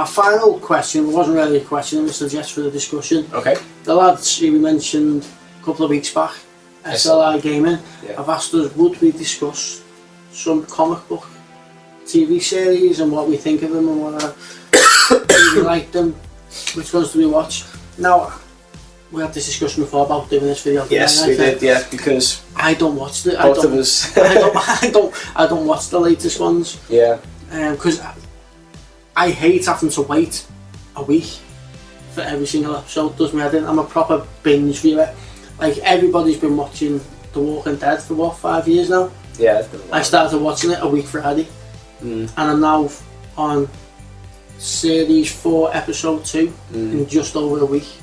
our final question wasn't really a question, it was just for the discussion. Okay. The lads who we mentioned a couple of weeks back, SLIGAMING, have asked us would we discuss some comic book TV series and what we think of them and what we like them, which ones do we watch. Now, we had this discussion before about doing this video. Yes, we did, yeah, because I don't watch the. Both of us. I don't watch the latest ones. Yeah. Because I hate having to wait a week for every single episode. Does me head in. I'm a proper binge viewer. Like everybody's been watching The Walking Dead for what, 5 years now. Yeah, it's been a while. I started watching it a week Friday, and I'm now on series 4, episode 2 in just over a week.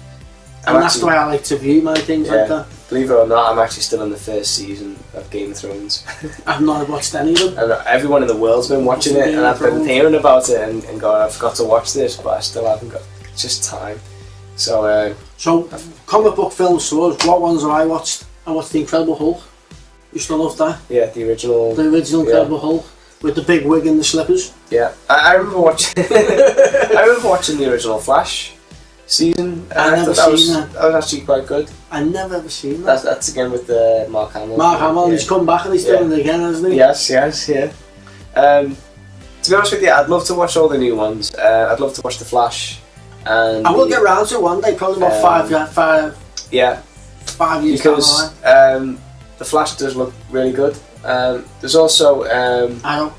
And that's the way I like to view my things like that. Believe it or not, I'm actually still in the first season of Game of Thrones. I've not watched any of them. And everyone in the world's been watching it, and I've been hearing about it and going, I forgot to watch this, but I still haven't got just time. So, comic book films, so what ones have I watched? I watched The Incredible Hulk. You still love that? Yeah, the original. The original Incredible Hulk with the big wig and the slippers. Yeah, I remember watching. I remember watching the original Flash season. I never seen that. That was actually quite good. I never ever seen that. That's again with Mark Hamill. Mark Hamill, he's come back and he's doing it again, hasn't he? Yes, yeah. To be honest with you, I'd love to watch all the new ones. I'd love to watch the Flash. And I will get round to it one day, probably about 5 years because down the Flash does look really good. There's also Arrow.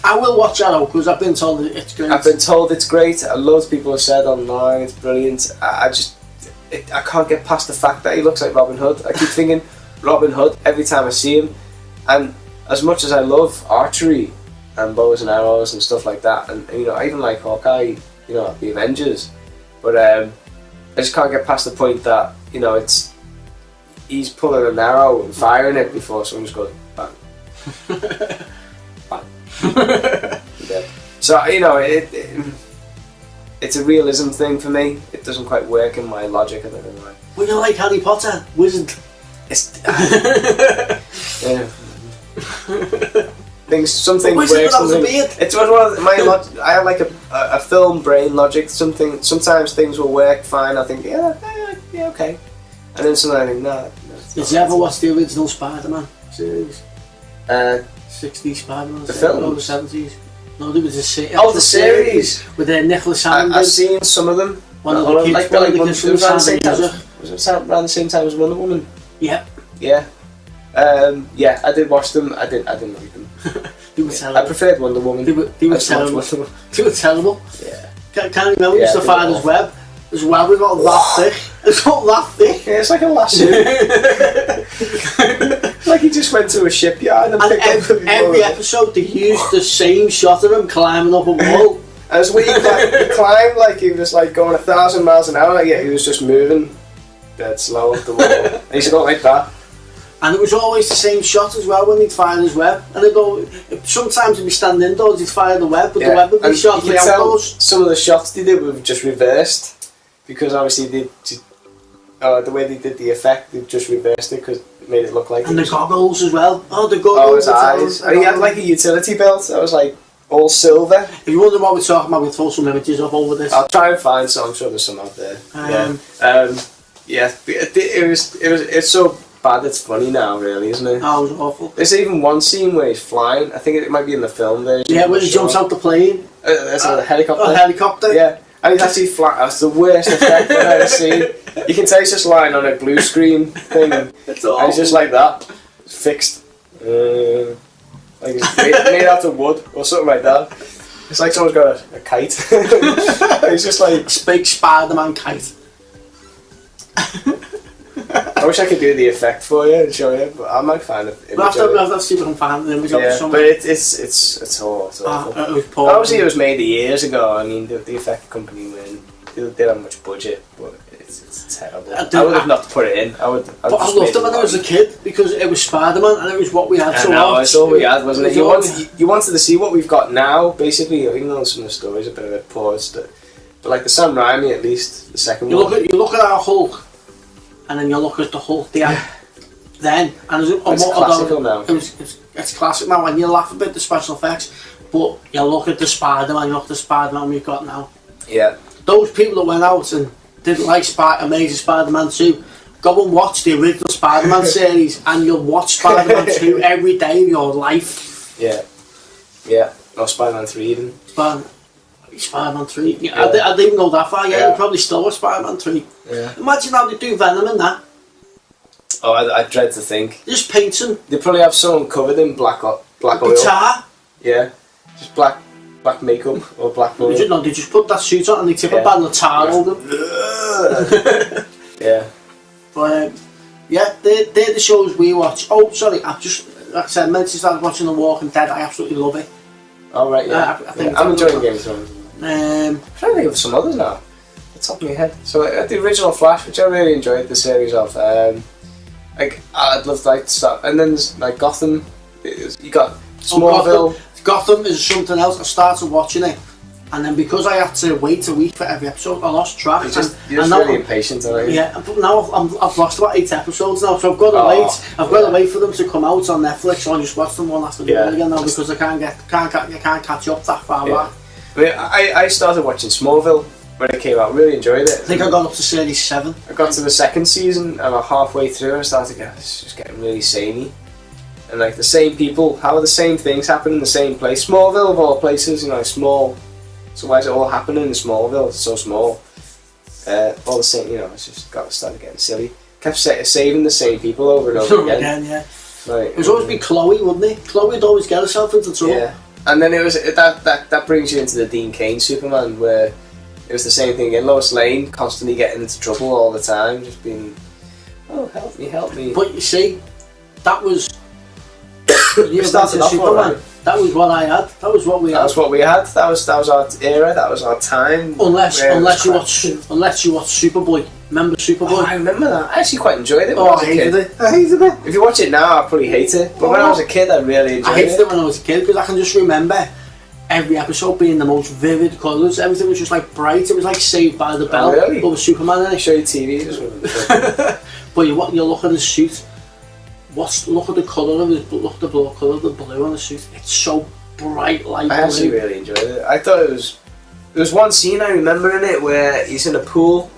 I will watch Arrow because I've been told it's great. I've been told it's great. Loads of people have said online it's brilliant. I can't get past the fact that he looks like Robin Hood. I keep thinking Robin Hood every time I see him. And as much as I love archery and bows and arrows and stuff like that, and you know, I even like Hawkeye, you know, the Avengers, but I just can't get past the point that, you know, he's pulling an arrow and firing it before someone just goes bang. Bang. Yeah. So, you know, it's a realism thing for me. It doesn't quite work in my logic. I don't know why. Well, you like Harry Potter, wizard. Yeah. Some things work. It's one of my I have like a film brain logic. Sometimes things will work fine. I think yeah, okay, and then sometimes I think no. Did you ever watch the original Spider-Man series? 60s Spider-Man. The film or the 70s? No, there was a series. Oh, the series with Nicholas Hammond. I've seen some of them. One of the kids. Was it around the same time as Wonder Woman? Yeah. Yeah. Yeah, I did watch them. I didn't like them. They were terrible. I preferred Wonder Woman. They were terrible. They were terrible. Yeah. Can't you remember? Used to find his web. His web was not that thick. It's not that thick. Yeah, it's like a lasso. Like he just went to a shipyard and picked up every episode they used the same shot of him climbing up a wall. As we climbed, like he was like going 1,000 miles an hour. Like, yeah, he was just moving dead slow up the wall. And he used to go like that. And it was always the same shot as well when he'd fire his web. And sometimes he'd be standing indoors, he'd fire the web, but the web would be shot from the outdoors. Some of the shots they did were just reversed. Because obviously the way they did the effect, they just reversed it because it made it look like. And the goggles as well. Oh, the goggles. Oh, his eyes. And he had like a utility belt that was like all silver. If you wonder what we're talking about, we'll throw some images up over this. I'll try and find some. I'm sure there's some out there. It's so bad it's funny now, really, isn't it? Oh, it was awful. There's even one scene where he's flying. I think it might be in the film version. Yeah, when he jumps out the plane. There's a helicopter. A helicopter. Yeah. And he's actually flying. That's the worst effect I've ever seen. You can tell he's just lying on a blue screen thing. It's awful. And he's just like that. It's fixed. Like it's made out of wood or something like that. It's like someone's got a kite. It's just like big Spider-Man kite. I wish I could do the effect for you and show you, but I might find it. We'll have to see if we can find the image of it somewhere. But it's awful. It was poor. Obviously, it was made years ago. I mean, the effect company they didn't have much budget, but it's terrible. I would have not put it in. I loved it when I was a kid because it was Spider-Man and it was what we had to watch. It's all we had, wasn't it? You wanted to see what we've got now, basically. Even though some of the stories are a bit of a paused, but like the Sam Raimi, at least the second one. You look at our Hulk. And then you look at the Hulk then, and it's classical now. It's classic now, and you laugh a bit at the special effects, But you look at the Spider-Man, you look at the Spider-Man we've got now. Yeah. Those people that went out and didn't like Amazing Spider-Man 2, go and watch the original Spider-Man series and you'll watch Spider-Man 2 every day of your life. Yeah. Yeah. Or Spider-Man 3 even. Spider-Man 3. Yeah. I didn't even go that far. Yeah, you probably still watch Spider-Man 3. Yeah. Imagine how they do Venom in that. Oh, I dread to think. Just painting. They probably have someone covered in black oil. Tar. Yeah. Just black makeup or black oil. They just put that suit on and they tip a bottle of tar over them. Yeah. But yeah, they're the shows we watch. Oh, sorry, like I said, meant to start watching The Walking Dead. I absolutely love it. Oh right, yeah. I'm enjoying Game of Thrones. I'm trying to think of some others now. The top of my head. So the original Flash, which I really enjoyed the series of. Like I'd love to start, and then there's like Gotham. You got Smallville. Gotham is something else. I started watching it, and then because I had to wait a week for every episode, I lost track. You're just really impatient, aren't you? Yeah, but now I've lost about 8 episodes now, so I've got to wait. I've got to wait for them to come out on Netflix, so I just watch them one after the other again now because I can't catch up that far back. I mean, I started watching Smallville when it came out. Really enjoyed it. I think I got up to series 7. I got to the second season, and about halfway through, I started to get this is just getting really samey. And like the same people, how are the same things happening in the same place? Smallville of all places, small. So why is it all happening in Smallville? It's so small. All the same, it's just started getting silly. Kept saving the same people over and over again. Yeah. Like, it was always be Chloe, wouldn't it? Chloe would always get herself into trouble. Yeah. And then it was that brings you into the Dean Cain Superman, where it was the same thing again. Lois Lane constantly getting into trouble all the time, just being, oh help me. But you see, that was Superman. That was what I had. That was what we had. That was what we had. That was our era. That was our time. Unless you watch Superboy. Remember Superboy? Oh, I remember that. I actually quite enjoyed it. I hated it. If you watch it now, I'd probably hate it. But when I was a kid, I really enjoyed it. I hated it when I was a kid because I can just remember every episode being the most vivid colours. Everything was just like bright. It was like Saved by the Bell. Oh, really? But with Superman in it. Show you TV. But you look at his suit. Look at the colour of his, look at the blue colour of the blue on the suit. It's so bright, light blue. I actually really enjoyed it. I thought it was. There was one scene I remember in it where he's in a pool.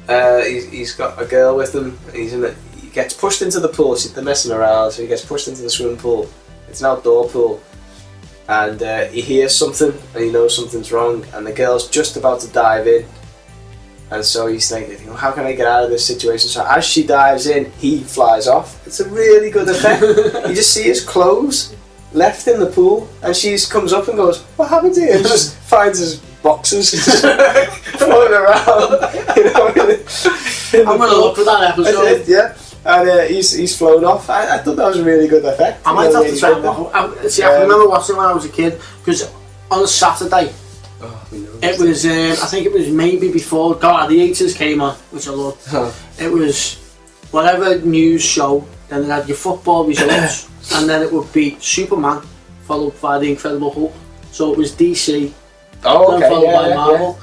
He's got a girl with him. And he gets pushed into the pool. They're messing around, so he gets pushed into the swimming pool. It's an outdoor pool, and he hears something and he knows something's wrong. And the girl's just about to dive in. And so he's thinking, how can I get out of this situation? So as she dives in, he flies off. It's a really good effect. You just see his clothes left in the pool, and she comes up and goes, what happened to you? And just finds his boxers floating around. I'm going to look for that episode. Yeah. And he's flown off. I thought that was a really good effect. I might have to try that. See, I remember watching it when I was a kid, because on a Saturday, it was, I think it was maybe before Gladiators came on, which I loved. It was whatever news show, then it had your football results, and then it would be Superman, followed by The Incredible Hulk. So it was DC, followed by Marvel.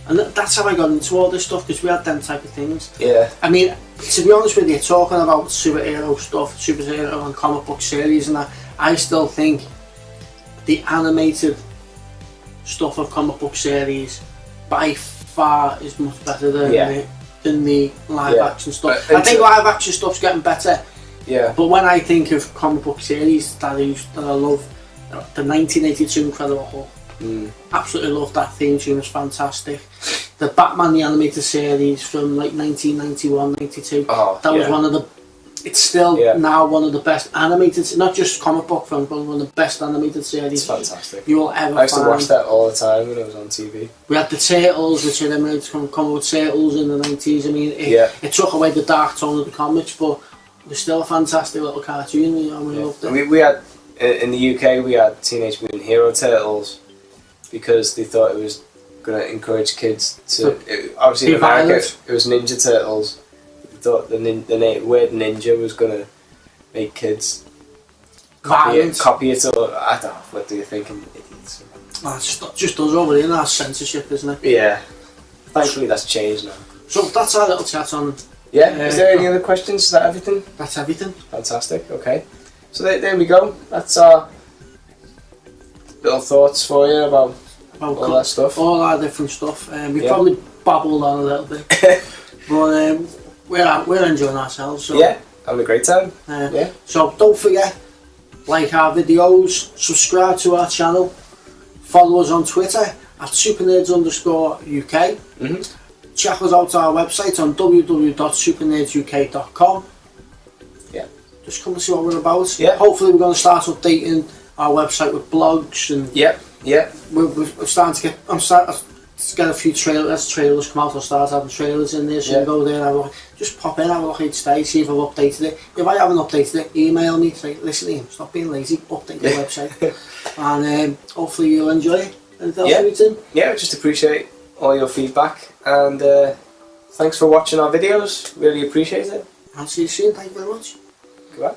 And that's how I got into all this stuff, because we had them type of things. Yeah. I mean, to be honest with you, talking about superhero stuff, superhero and comic book series and that, I still think the animated stuff of comic book series by far is much better than the live action stuff. I think live action stuff's getting better. Yeah. But when I think of comic book series that I love, the 1982 Incredible Hulk. Absolutely love that theme tune, it's fantastic. The Batman the Animated Series from like 1991, 92. That was one of the. It's still now one of the best animated, not just comic book films, but one of the best animated series. It's fantastic. You will ever find. I used to watch that all the time when it was on TV. We had the Turtles, which had made comic book Turtles in the 90s. I mean, it took away the dark tone of the comics, but it was still a fantastic little cartoon. We loved it. We had in the UK we had Teenage Mutant Hero Turtles because they thought it was going to encourage kids to. Obviously, in America, it was Ninja Turtles. Thought the word ninja was going to make kids copy it, or I don't know, what do you think, idiots? It's just us over here, that's censorship, isn't it? Yeah, thankfully that's changed now. So that's our little chat on. Yeah, is there any other questions? Is that everything? That's everything. Fantastic, okay. So there we go, that's our little thoughts for you about about all that stuff. all our different stuff. We Yeah. probably babbled on a little bit, but we're enjoying ourselves. So, Yeah, having a great time. Yeah. So don't forget, like our videos, subscribe to our channel, follow us on Twitter at supernerds_UK. Check us out on our website on www.supernerdsuk.com. Yeah. Just come and see what we're about. Yeah. Hopefully we're going to start updating our website with blogs and Yeah. we're starting to get. I'm starting to get a few trailers come out. I'll start having trailers in there, so you can go there and have a look. Just pop in, have a look each day, see if I've updated it. If I haven't updated it, email me, say, listen Ian, stop being lazy, update the website. And hopefully you'll enjoy it. Anything else, Tim? Yeah, just appreciate all your feedback, and thanks for watching our videos, really appreciate it. I'll see you soon, thank you very much. Goodbye.